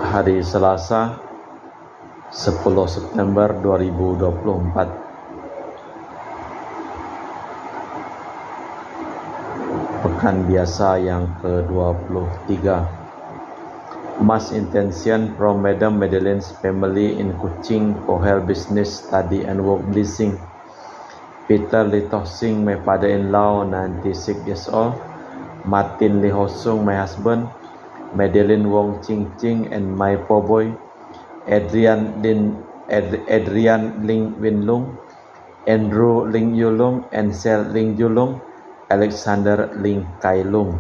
Hari Selasa 10 September 2024. Pekan biasa yang ke-23. Mass intention from Madam Madeleine's family in Kuching for health, business, study and work blessing. Peter Lee Toh Sing, my father-in-law, 96 years old. Martin Lee Ho Sung, my husband. Madeleine Wong Ching Ching and my poor boy. Adrian Ling Win Lung. Andrew Ling Yulung, Ansel Ling Yulung, Alexander Ling Kai Lung.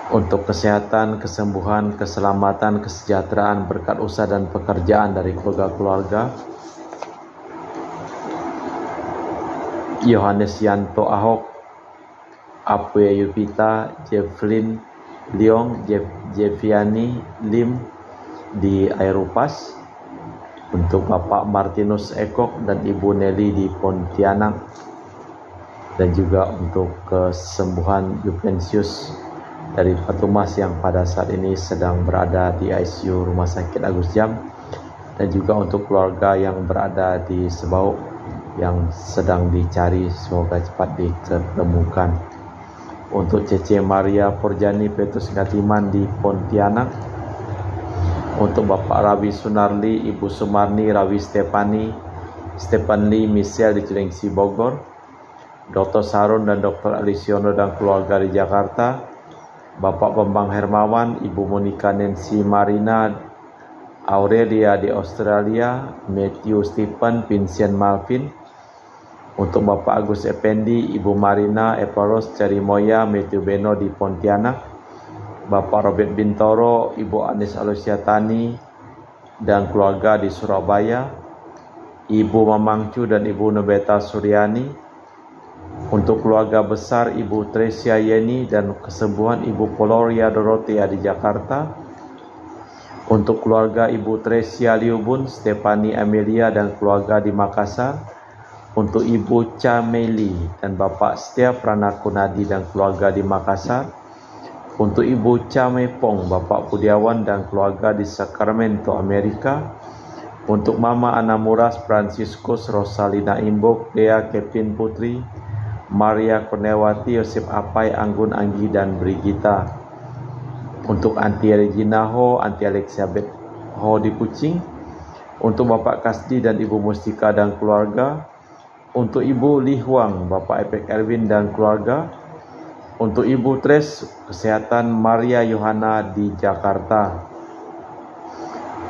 Untuk kesehatan, kesembuhan, keselamatan, kesejahteraan, berkat usaha dan pekerjaan dari keluarga-keluarga Yohanes Yanto Ahok, Apue Yupita, Jefflin Leong, Jeffiani Lim di Airupas. Untuk Bapak Martinus Ekok dan Ibu Nelly di Pontianak. Dan juga untuk kesembuhan Juventus dari Patumas yang pada saat ini sedang berada di ICU Rumah Sakit Agus Jam, dan juga untuk keluarga yang berada di Sebauk yang sedang dicari, semoga cepat ditemukan. Untuk Cece Maria Porjani Petrus Ngatiman di Pontianak. Untuk Bapak Rawi Sunarli, Ibu Sumarni, Rawi Stefan Lee Michelle di Cilengsi Bogor. Dr. Sarun dan Dr. Alisiono dan keluarga di Jakarta. Bapak Bambang Hermawan, Ibu Monica Nancy Marina Aurelia di Australia, Matthew Stephen, Vincent Malvin. Untuk Bapak Agus Effendi, Ibu Marina Eparos Cerimoya, Matthew Beno di Pontianak. Bapak Robert Bintoro, Ibu Anis Alusiatani dan keluarga di Surabaya. Ibu Mamangcu dan Ibu Nobeta Suryani. Untuk keluarga besar Ibu Tresia Yeni dan kesembuhan Ibu Poloria Dorothea di Jakarta. Untuk keluarga Ibu Tresia Liubun, Stefani Amelia dan keluarga di Makassar. Untuk Ibu Cha Meli dan Bapak Setia Pranakunadi dan keluarga di Makassar. Untuk Ibu Cha Mepong, Bapak Budiawan dan keluarga di Sacramento, Amerika. Untuk Mama Anamuras Franciscus Rosalina Imbo, Dea Kevin Putri, Maria Kurniawati, Yosep Apai, Anggun Anggi dan Brigita. Untuk Anti Regina Ho, Anti Elizabeth Ho di Kuching. Untuk Bapak Kasdi dan Ibu Mustika dan keluarga. Untuk Ibu Li Huang, Bapak Epek Erwin dan keluarga. Untuk Ibu Tres Kesehatan Maria Yohana di Jakarta.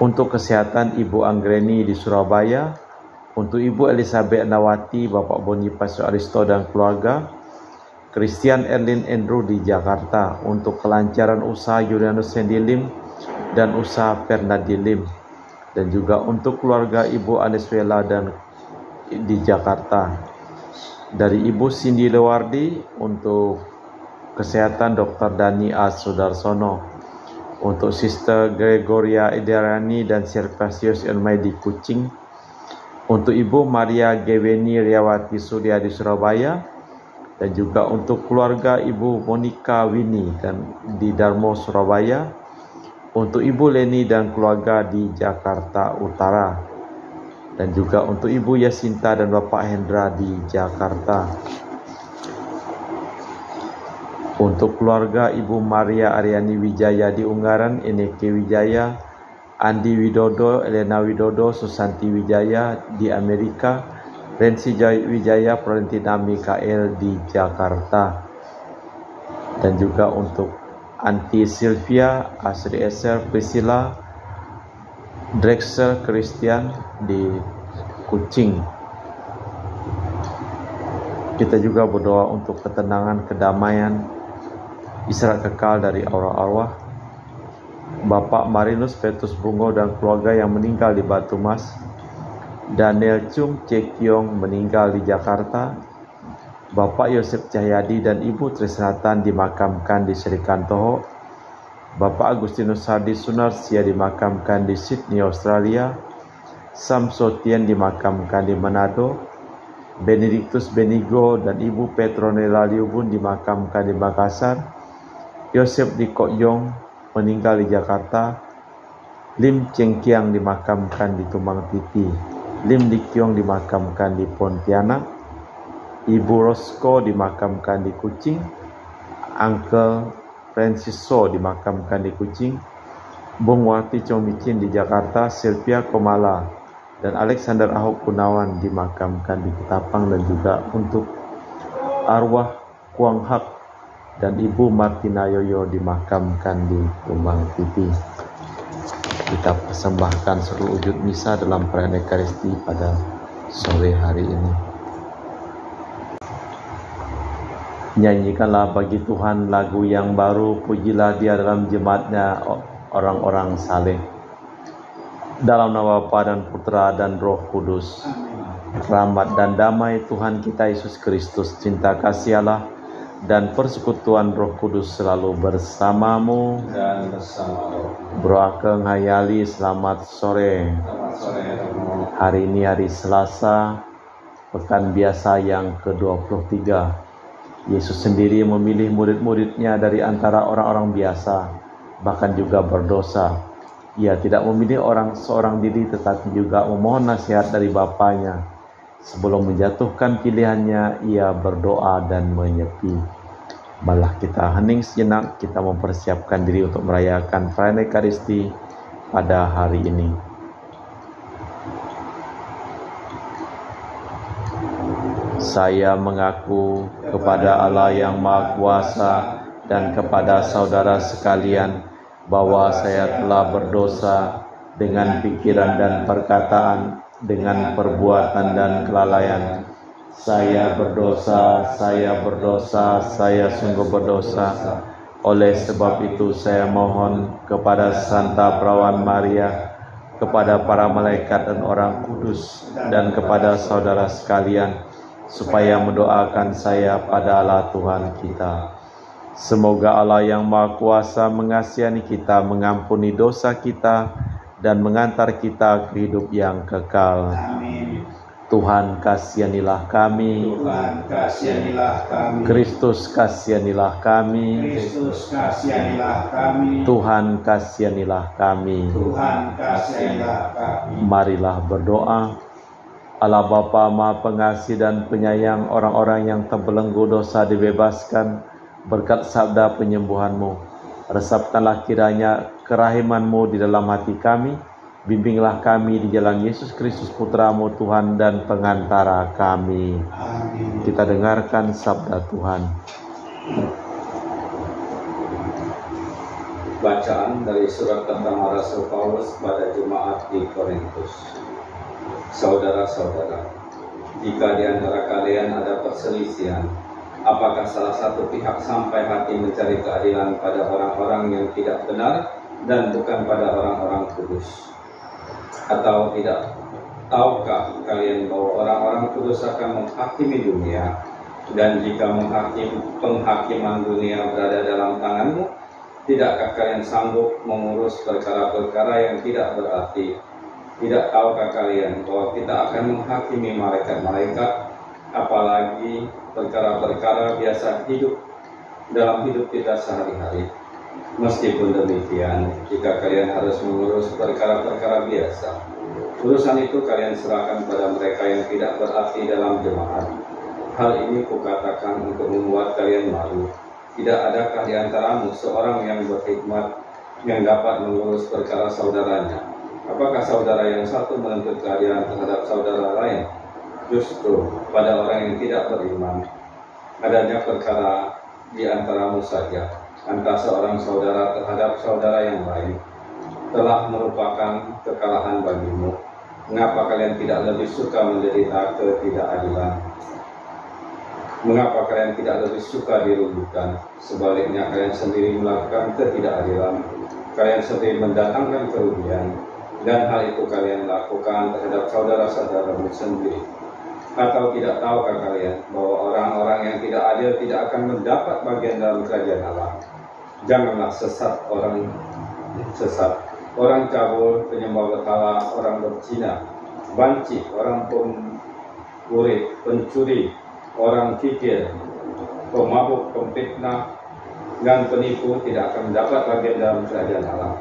Untuk kesehatan Ibu Anggreni di Surabaya. Untuk Ibu Elizabeth Nawati, Bapak Bonifacio Aristo dan keluarga. Christian Erlin Andrew di Jakarta. Untuk kelancaran usaha Julianus Sendilim dan usaha Fernandi Lim. Dan juga untuk keluarga Ibu Aneswela dan di Jakarta. Dari Ibu Cindy Lewardi untuk kesehatan Dr. Dani A. Sudarsono. Untuk Sister Gregoria Idarani dan Servasius Elmai di Kuching. Untuk Ibu Maria Geweni Riawati Surya di Surabaya. Dan juga untuk keluarga Ibu Monica Winnie dan di Darmo Surabaya. Untuk Ibu Leni dan keluarga di Jakarta Utara. Dan juga untuk Ibu Yasinta dan Bapak Hendra di Jakarta. Untuk keluarga Ibu Maria Aryani Wijaya di Ungaran, Eneke Wijaya, Andi Widodo, Elena Widodo, Susanti Wijaya di Amerika, Rensi Wijaya, Florentina Mikael di Jakarta. Dan juga untuk Anti Sylvia, Asri Eser, Priscilla, Drexel Christian di Kuching. Kita juga berdoa untuk ketenangan, kedamaian, istirahat kekal dari arwah-arwah Bapak Marinus Petrus Bungo dan keluarga yang meninggal di Batu Mas. Daniel Chung Cekiong meninggal di Jakarta. Bapak Yosep Cahyadi dan Ibu Trisnatan dimakamkan di Serikantoho. Bapak Agustinus Hardi Sunarsia dimakamkan di Sydney, Australia. Sam Sotian dimakamkan di Manado, Benedictus Benigo dan Ibu Petronella Liubun dimakamkan di Makassar, Yosef Di Kok Yong meninggal di Jakarta, Lim Cheng Kiang dimakamkan di Tumbang Titi, Lim Di Kiong dimakamkan di Pontianak, Ibu Rosco dimakamkan di Kuching, Uncle Francis So dimakamkan di Kuching, Bung Wati Chomicin di Jakarta, Sylvia Komala dan Alexander Ahok Gunawan dimakamkan di Ketapang, dan juga untuk arwah Kuang Hak dan Ibu Martina Yoyo dimakamkan di Tumbang Titi. Kita persembahkan seluruh wujud misa dalam perayaan Ekaristi pada sore hari ini. Nyanyikanlah bagi Tuhan lagu yang baru, pujilah Dia dalam jemaatnya orang-orang saleh. Dalam nama Bapa dan Putra dan Roh Kudus. Rahmat dan damai Tuhan kita Yesus Kristus, cinta kasih Allah dan persekutuan Roh Kudus selalu bersamamu dan bersama roh. Bro Akeng Hayali, selamat sore. Selamat sore, Romo. Hari ini hari Selasa, pekan biasa yang ke-23. Yesus sendiri memilih murid-muridnya dari antara orang-orang biasa, bahkan juga berdosa. Ia tidak memilih orang seorang diri, tetapi juga memohon nasihat dari Bapanya. Sebelum menjatuhkan pilihannya, ia berdoa dan menyepi. Malah kita hening sejenak, kita mempersiapkan diri untuk merayakan perayaan Ekaristi pada hari ini. Saya mengaku kepada Allah yang Maha Kuasa dan kepada saudara sekalian bahwa saya telah berdosa dengan pikiran dan perkataan, dengan perbuatan dan kelalaian. Saya berdosa, saya sungguh berdosa. Oleh sebab itu saya mohon kepada Santa Perawan Maria, kepada para malaikat dan orang kudus, dan kepada saudara sekalian, supaya mendoakan saya pada Allah Tuhan kita. Semoga Allah yang Maha Kuasa mengasihani kita, mengampuni dosa kita, dan mengantar kita ke hidup yang kekal. Amin. Tuhan kasihanilah kami. Tuhan kasihanilah kami. Kristus kasihanilah kami. Kristus kasihanilah kami. Tuhan kasihanilah kami. Tuhan kasihanilah kami. Marilah berdoa. Allah Bapa Maha Pengasih dan Penyayang, orang-orang yang terbelenggu dosa dibebaskan berkat sabda penyembuhan-Mu. Resapkanlah kiranya kerahiman-Mu di dalam hati kami. Bimbinglah kami di jalan Yesus Kristus Putra-Mu, Tuhan dan pengantara kami. Amin. Kita dengarkan sabda Tuhan. Bacaan dari surat pertama Rasul Paulus pada jemaat di Korintus. Saudara-saudara, jika di antara kalian ada perselisihan, apakah salah satu pihak sampai hati mencari keadilan pada orang-orang yang tidak benar dan bukan pada orang-orang kudus? Atau tidak tahukah kalian bahwa orang-orang kudus akan menghakimi dunia? Dan jika penghakiman dunia berada dalam tanganmu, tidakkah kalian sanggup mengurus perkara-perkara yang tidak berarti? Tidak tahukah kalian bahwa kita akan menghakimi malaikat-malaikat, apalagi perkara-perkara biasa dalam hidup kita sehari-hari? Meskipun demikian, jika kalian harus mengurus perkara-perkara biasa, urusan itu kalian serahkan pada mereka yang tidak berarti dalam jemaat. Hal ini kukatakan untuk membuat kalian malu. Tidak adakah di antaramu seorang yang berhikmat yang dapat mengurus perkara saudaranya? Apakah saudara yang satu menuntut keadilan terhadap saudara lain? Justru pada orang yang tidak beriman, adanya perkara di antaramu saja, antara seorang saudara terhadap saudara yang lain, telah merupakan kekalahan bagimu. Mengapa kalian tidak lebih suka menderita ketidakadilan? Mengapa kalian tidak lebih suka dirugikan? Sebaliknya kalian sendiri melakukan ketidakadilan, kalian sendiri mendatangkan kerugian, dan hal itu kalian lakukan terhadap saudara-saudaramu sendiri. Atau tidak tahukah kalian bahwa orang-orang yang tidak adil tidak akan mendapat bagian dalam kerajaan Allah? Janganlah orang cabul, penyembah berhala, orang berzina, banci, orang pemurid, pencuri, orang kikir, pemabuk, pemfitnah, dan penipu tidak akan mendapat bagian dalam kerajaan Allah.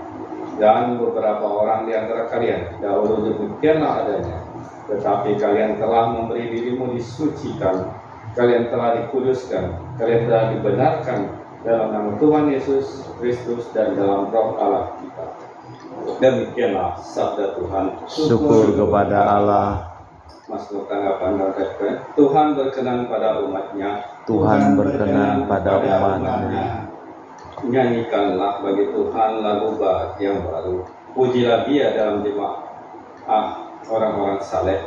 Dan beberapa orang di antara kalian dahulu demikianlah adanya, tetapi kalian telah memberi dirimu disucikan, kalian telah dikuduskan, kalian telah dibenarkan dalam nama Tuhan Yesus Kristus dan dalam Roh Allah kita. Demikianlah sabda Tuhan. Syukur kepada Allah. Masuk tanggapan dan referen. Tuhan berkenan pada umatnya. Tuhan berkenan pada umatnya. Nyanyikanlah bagi Tuhan lagu yang baru. Pujilah Dia dalam jemaah orang-orang saleh.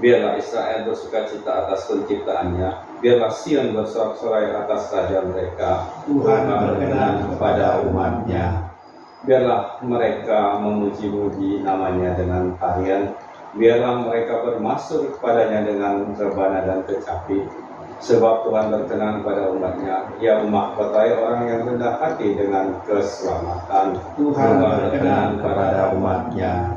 Biarlah Israel bersukacita atas penciptaannya. Biarlah Sion bersorak-sorai atas raja mereka. Tuhan berkenan kepada umatnya. Biarlah mereka memuji-muji namanya dengan tarian. Biarlah mereka bermasuk kepadanya dengan rebana dan kecapi. Sebab Tuhan berkenan pada umatnya. Ia memahkotai orang yang rendah hati dengan keselamatan. Tuhan berkenan kepada umatnya.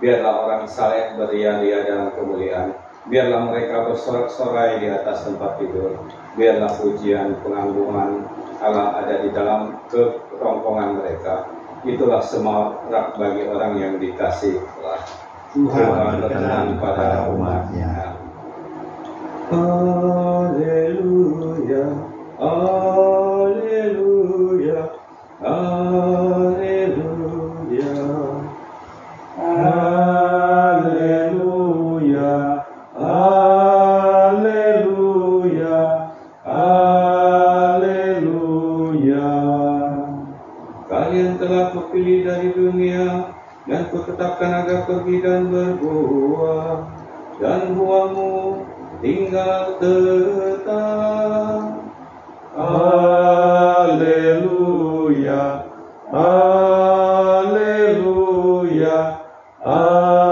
Biarlah orang saleh beria-ria dalam kemuliaan. Biarlah mereka bersorak-sorai di atas tempat tidur. Biarlah pujian penganggungan Allah ada di dalam kerongkongan mereka. Itulah semarak bagi orang yang dikasihi Allah. Tuhan berkenan pada umatnya. Haleluya, haleluya, haleluya, Haleluya, haleluya, haleluya. Kalian telah kupilih dari dunia dan kutetapkan agar pergi dan berbuah, dan buahmu tinggal tetap. Haleluya, haleluya, haleluya.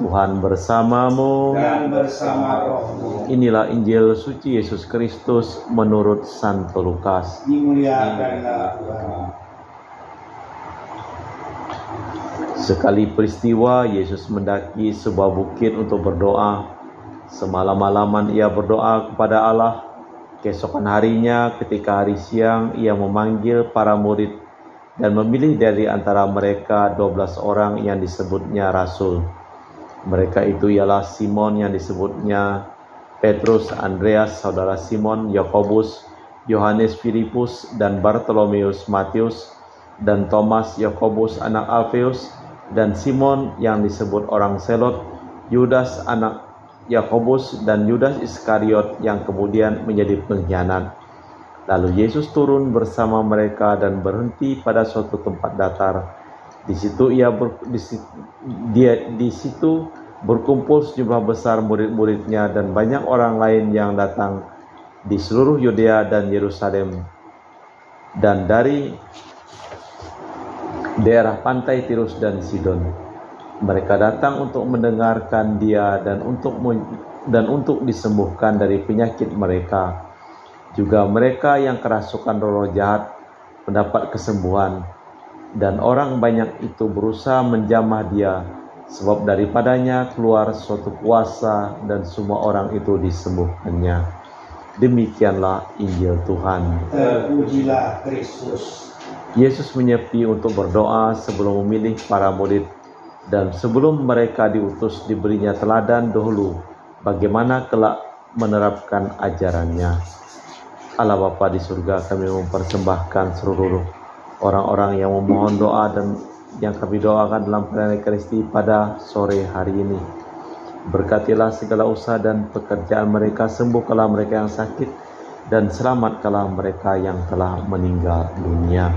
Tuhan bersamamu. Dan bersama rohmu. Inilah Injil suci Yesus Kristus menurut Santo Lukas. Dimuliakanlah Tuhan. Sekali peristiwa, Yesus mendaki sebuah bukit untuk berdoa. Semalam-malaman ia berdoa kepada Allah. Keesokan harinya, ketika hari siang, ia memanggil para murid dan memilih dari antara mereka 12 orang yang disebutnya rasul. Mereka itu ialah Simon yang disebutnya Petrus, Andreas, saudara Simon, Yakobus, Yohanes, Filipus, dan Bartolomeus, Matius, dan Thomas, Yakobus, anak Alfeus, dan Simon yang disebut orang Selot, Yudas anak Yakobus, dan Yudas Iskariot yang kemudian menjadi pengkhianat. Lalu Yesus turun bersama mereka dan berhenti pada suatu tempat datar. Di situ berkumpul sejumlah besar murid-muridnya dan banyak orang lain yang datang di seluruh Yudea dan Yerusalem dan dari daerah pantai Tirus dan Sidon. Mereka datang untuk mendengarkan Dia dan untuk disembuhkan dari penyakit mereka. Juga mereka yang kerasukan roh jahat mendapat kesembuhan, dan orang banyak itu berusaha menjamah Dia, sebab daripadanya keluar suatu kuasa dan semua orang itu disembuhkannya. Demikianlah Injil Tuhan. Terpujilah Kristus. Yesus menyepi untuk berdoa sebelum memilih para murid, dan sebelum mereka diutus diberinya teladan dahulu bagaimana kelak menerapkan ajarannya. Allah Bapa di surga, kami mempersembahkan seluruh orang-orang yang memohon doa dan yang kami doakan dalam perayaan Ekaristi pada sore hari ini. Berkatilah segala usaha dan pekerjaan mereka, sembuhkanlah mereka yang sakit, dan selamatkanlah mereka yang telah meninggal dunia.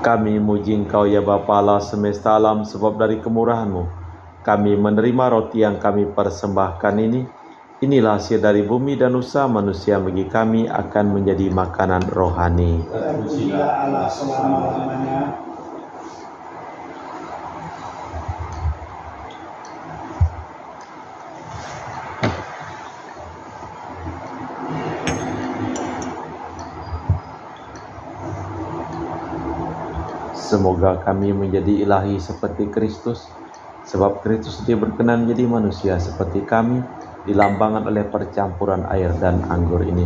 Kami muji Engkau ya Bapa Allah semesta alam, sebab dari kemurahan-Mu kami menerima roti yang kami persembahkan ini. Inilah hasil dari bumi dan usaha manusia bagi kami akan menjadi makanan rohani. Terpujilah Allah selama-lamanya. Semoga kami menjadi ilahi seperti Kristus, sebab Kristus dia berkenan menjadi manusia seperti kami, dilambangkan oleh percampuran air dan anggur ini.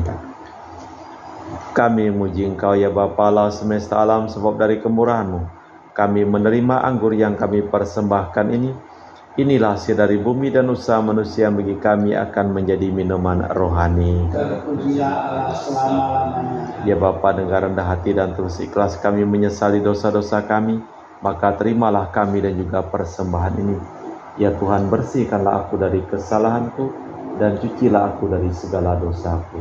Kami memuji Engkau ya Bapa Allah semesta alam, sebab dari kemurahan-Mu kami menerima anggur yang kami persembahkan ini. Inilah hasil dari bumi dan usaha manusia bagi kami akan menjadi minuman rohani. Terpujilah Allah selama-lamanya. Ya Bapa, dengan rendah hati dan tulus ikhlas kami menyesali dosa-dosa kami, maka terimalah kami dan juga persembahan ini. Ya Tuhan, bersihkanlah aku dari kesalahanku dan cucilah aku dari segala dosaku.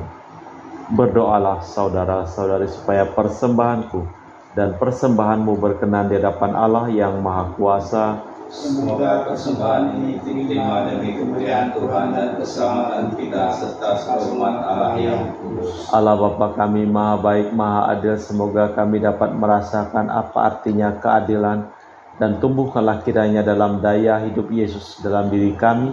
Berdoalah saudara-saudari supaya persembahanku dan persembahanmu berkenan di hadapan Allah yang Maha Kuasa. Semoga persembahan ini diterima demi kemuliaan Tuhan dan keselamatan kita serta seluruh umat Allah yang kudus. Allah Bapa kami Maha Baik, Maha Adil, semoga kami dapat merasakan apa artinya keadilan dan tumbuhkanlah kiranya dalam daya hidup Yesus dalam diri kami,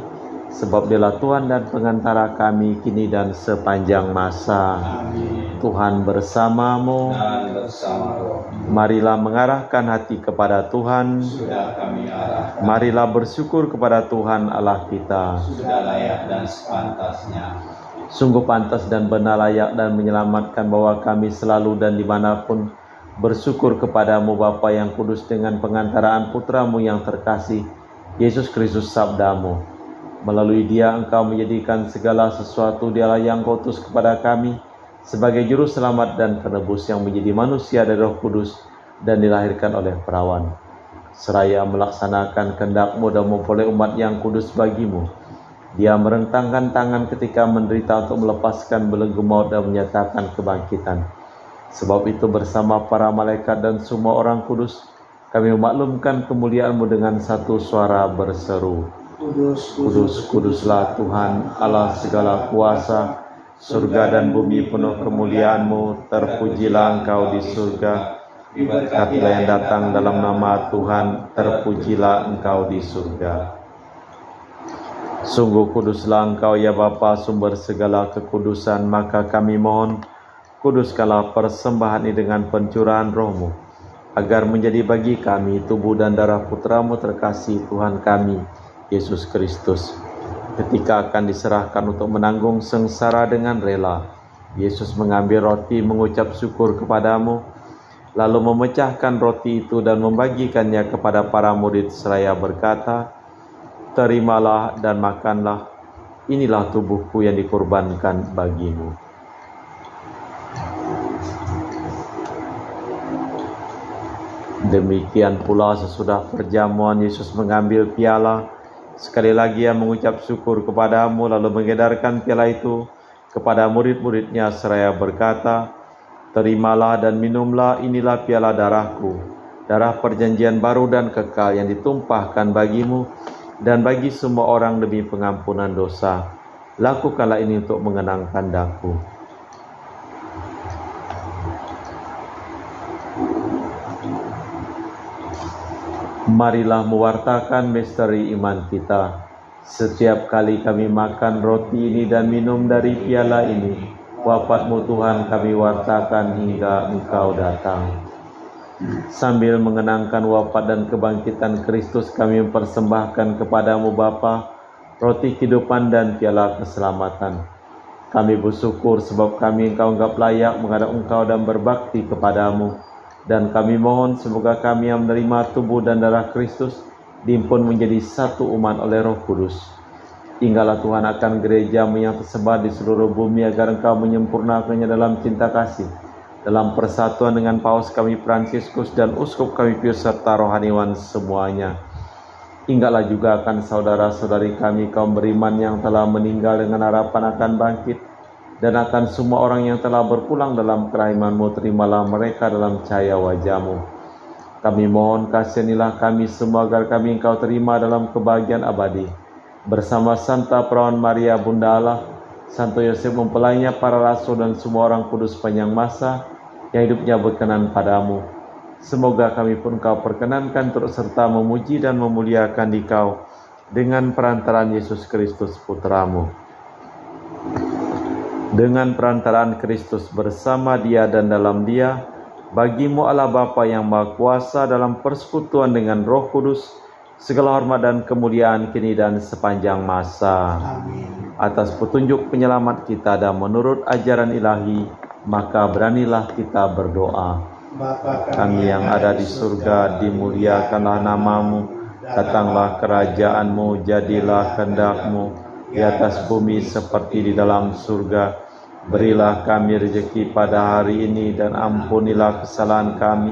sebab Dialah Tuhan dan pengantara kami kini dan sepanjang masa. Amin. Tuhan bersamamu. Dan bersama roh. Marilah mengarahkan hati kepada Tuhan. Sudah kami arahkan. Marilah bersyukur kepada Tuhan Allah kita. Sudah layak dan sepantasnya. Sungguh pantas dan benar, layak dan menyelamatkan bahwa kami selalu dan dimanapun bersyukur kepadamu Bapa yang kudus, dengan pengantaraan Putramu yang terkasih, Yesus Kristus sabdamu. Melalui Dia Engkau menjadikan segala sesuatu. Dialah yang Kau utus kepada kami sebagai juru selamat dan penebus yang menjadi manusia dari Roh Kudus dan dilahirkan oleh perawan. Seraya melaksanakan kehendak-Mu dan memperoleh umat yang kudus bagimu, Dia merentangkan tangan ketika menderita untuk melepaskan belenggu maut dan menyatakan kebangkitan. Sebab itu bersama para malaikat dan semua orang kudus, kami memaklumkan kemuliaan-Mu dengan satu suara berseru, Kudus, Kudus, kuduslah Tuhan Allah segala kuasa, surga dan bumi penuh kemuliaan-Mu. Terpujilah Engkau di surga, diberkatilah yang datang dalam nama Tuhan, terpujilah Engkau di surga. Sungguh kuduslah Engkau ya Bapa, sumber segala kekudusan, maka kami mohon, kuduskanlah persembahan ini dengan pencurahan Roh-Mu, agar menjadi bagi kami tubuh dan darah Putra-Mu terkasih, Tuhan kami, Yesus Kristus. Ketika akan diserahkan untuk menanggung sengsara dengan rela, Yesus mengambil roti, mengucap syukur kepadamu, lalu memecahkan roti itu dan membagikannya kepada para murid seraya berkata, "Terimalah dan makanlah, inilah tubuhku yang dikorbankan bagimu." Demikian pula sesudah perjamuan, Yesus mengambil piala. Sekali lagi Ia mengucap syukur kepadamu, lalu mengedarkan piala itu kepada murid-muridnya seraya berkata, "Terimalah dan minumlah, inilah piala darahku, darah perjanjian baru dan kekal yang ditumpahkan bagimu dan bagi semua orang demi pengampunan dosa. Lakukanlah ini untuk mengenangkan daku." Marilah mewartakan misteri iman kita. Setiap kali kami makan roti ini dan minum dari piala ini, wafat-Mu Tuhan kami wartakan hingga Engkau datang. Sambil mengenangkan wafat dan kebangkitan Kristus, kami mempersembahkan kepadamu Bapa roti kehidupan dan piala keselamatan. Kami bersyukur sebab kami Engkau anggap layak menghadap Engkau dan berbakti kepadamu. Dan kami mohon semoga kami yang menerima tubuh dan darah Kristus dihimpun menjadi satu umat oleh Roh Kudus. Tinggallah Tuhan akan gereja-Mu yang tersebar di seluruh bumi, agar Engkau menyempurnakannya dalam cinta kasih, dalam persatuan dengan Paus kami Fransiskus dan Uskup kami Pius serta rohaniwan semuanya. Ingatlah juga akan saudara-saudari kami kaum beriman yang telah meninggal dengan harapan akan bangkit, dan akan semua orang yang telah berpulang dalam kerahiman-Mu, terimalah mereka dalam cahaya wajah-Mu. Kami mohon kasihanilah kami semua agar kami Engkau terima dalam kebahagiaan abadi, bersama Santa Perawan Maria Bunda Allah, Santo Yosef mempelainya, para rasul dan semua orang kudus sepanjang masa yang hidupnya berkenan padamu. Semoga kami pun Engkau perkenankan turut serta memuji dan memuliakan Dikau dengan perantaraan Yesus Kristus Putra-Mu. Dengan perantaraan Kristus, bersama Dia dan dalam Dia, Bagimu Allah Bapa yang Maha Kuasa dalam persekutuan dengan Roh Kudus, segala hormat dan kemuliaan kini dan sepanjang masa. Amin. Atas petunjuk penyelamat kita dan menurut ajaran ilahi, maka beranilah kita berdoa. Bapa Kami yang ada di surga, dimuliakanlah namamu, datanglah kerajaanmu, jadilah kehendak-Mu di atas bumi seperti di dalam surga. Berilah kami rezeki pada hari ini dan ampunilah kesalahan kami,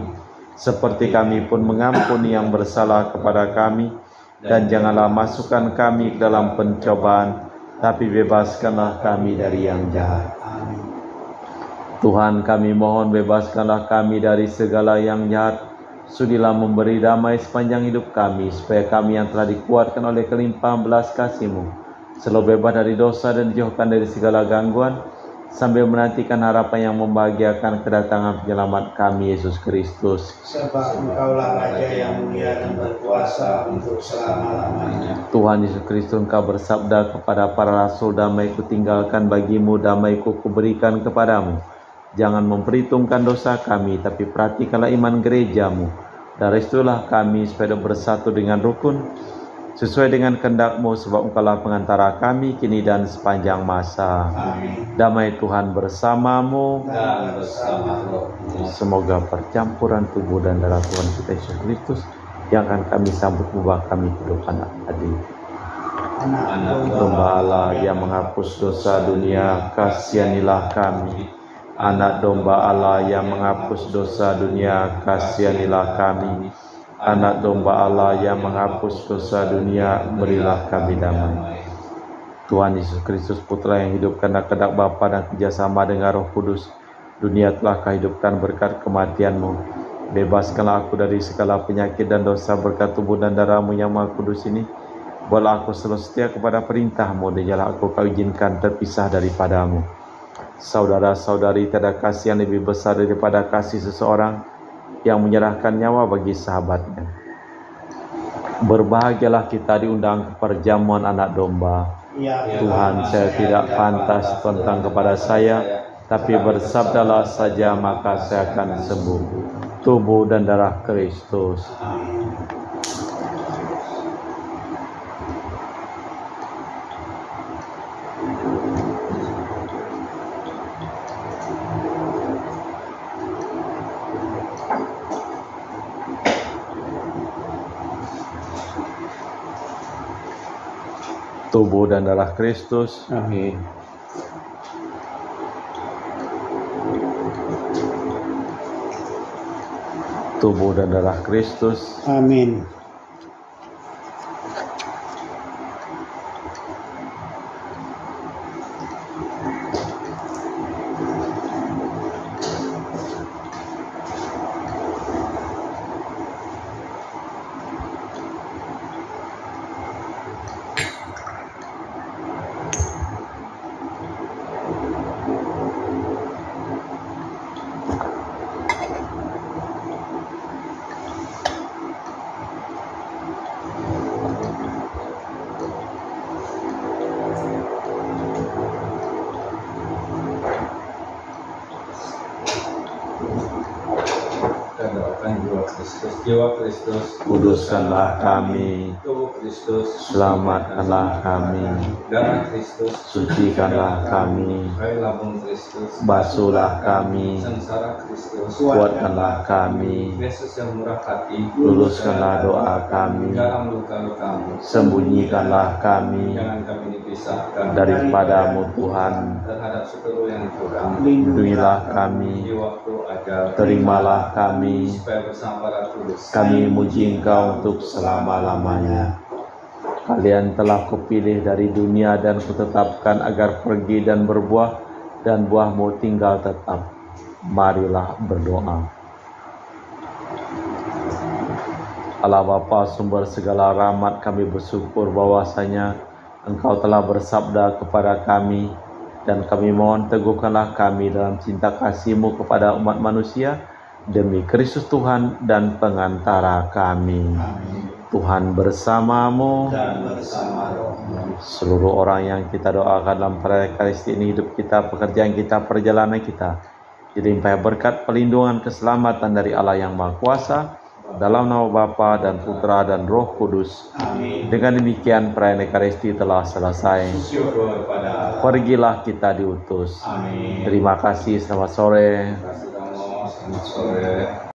seperti kami pun mengampuni yang bersalah kepada kami. Dan janganlah masukkan kami ke dalam pencobaan, tapi bebaskanlah kami dari yang jahat. Amin. Tuhan, kami mohon bebaskanlah kami dari segala yang jahat. Sudilah memberi damai sepanjang hidup kami, supaya kami yang telah dikuatkan oleh kelimpahan belas kasih-Mu selalu bebas dari dosa dan dijauhkan dari segala gangguan, sambil menantikan harapan yang membahagiakan kedatangan penyelamat kami, Yesus Kristus. Sebab Engkaulah Raja yang mulia dan berkuasa untuk selama-lamanya. Tuhan Yesus Kristus, Engkau bersabda kepada para rasul, damai-Ku tinggalkan bagimu, damai-Ku kuberikan kepadamu. Jangan memperhitungkan dosa kami, tapi perhatikanlah iman gereja-Mu. Dari situlah kami supaya bersatu dengan rukun, sesuai dengan kehendak-Mu, sebab Engkaulah pengantara kami kini dan sepanjang masa. Amin. Damai Tuhan bersamamu, Dan bersama rohmu. semoga percampuran tubuh dan darah Tuhan kita Yesus Kristus yang akan kami sambut membawa kami ke depan adil. Anak Domba Allah yang menghapus dosa dunia, kasihanilah kami. Anak domba Allah yang menghapus dosa dunia, kasihanilah kami. Anak domba Allah yang menghapus dosa dunia, berilah kami damai. Tuhan Yesus Kristus, Putra yang hidupkan kehendak Bapa dan kerjasama dengan Roh Kudus, dunia telah Kau hidupkan berkat kematian-Mu. Bebaskanlah aku dari segala penyakit dan dosa berkat tubuh dan darah-Mu yang Maha Kudus ini. Buatlah aku selalu setia kepada perintah-Mu, dan janganlah aku Kau izinkan terpisah daripada-Mu. Saudara-saudari, tiada kasih yang lebih besar daripada kasih seseorang yang menyerahkan nyawa bagi sahabatnya. Berbahagialah kita diundang ke perjamuan anak domba. Ya Tuhan, saya tidak pantas tentang kepada saya, tapi bersabdalah saja maka saya akan sembuh. Tubuh dan darah Kristus. Tubuh dan darah Kristus. Amin. Tubuh dan darah Kristus. Amin. Jiwa Kristus, Kuduskanlah kami. tubuh Kristus, Selamatkanlah kami. darah Kristus, Sucikanlah kami. air lambung Kristus, Basuhlah kami. sengsara Kristus, Kuatkanlah kami. Yesus yang murah hati, Luluskanlah doa kami. dalam luka-lukamu, Sembunyikanlah kami jangan kami dipisahkan daripadamu Tuhan. terhadap seluruh yang kurang Lindungilah di kami. waktu ajar, Terimalah kami. supaya bersama para kudus Kami muji Engkau untuk selama-lamanya. Kalian telah kupilih dari dunia dan kutetapkan agar pergi dan berbuah, dan buahmu tinggal tetap. Marilah berdoa. Allah Bapa, sumber segala rahmat, kami bersyukur bahwasanya Engkau telah bersabda kepada kami, dan kami mohon teguhkanlah kami dalam cinta kasih-Mu kepada umat manusia, demi Kristus Tuhan dan pengantara kami. Tuhan bersamamu, Dan bersama rohmu. seluruh orang yang kita doakan dalam perayaan Ekaristi ini, hidup kita, pekerjaan kita, perjalanan kita, dilimpahi berkat pelindungan keselamatan dari Allah yang Maha Kuasa, dalam nama Bapa dan Putra dan Roh Kudus. Amin. Dengan demikian perayaan Ekaristi telah selesai. Syukur pada Allah. Pergilah kita diutus. Amin. Terima kasih, selamat sore. Terima kasih kamu, selamat sore.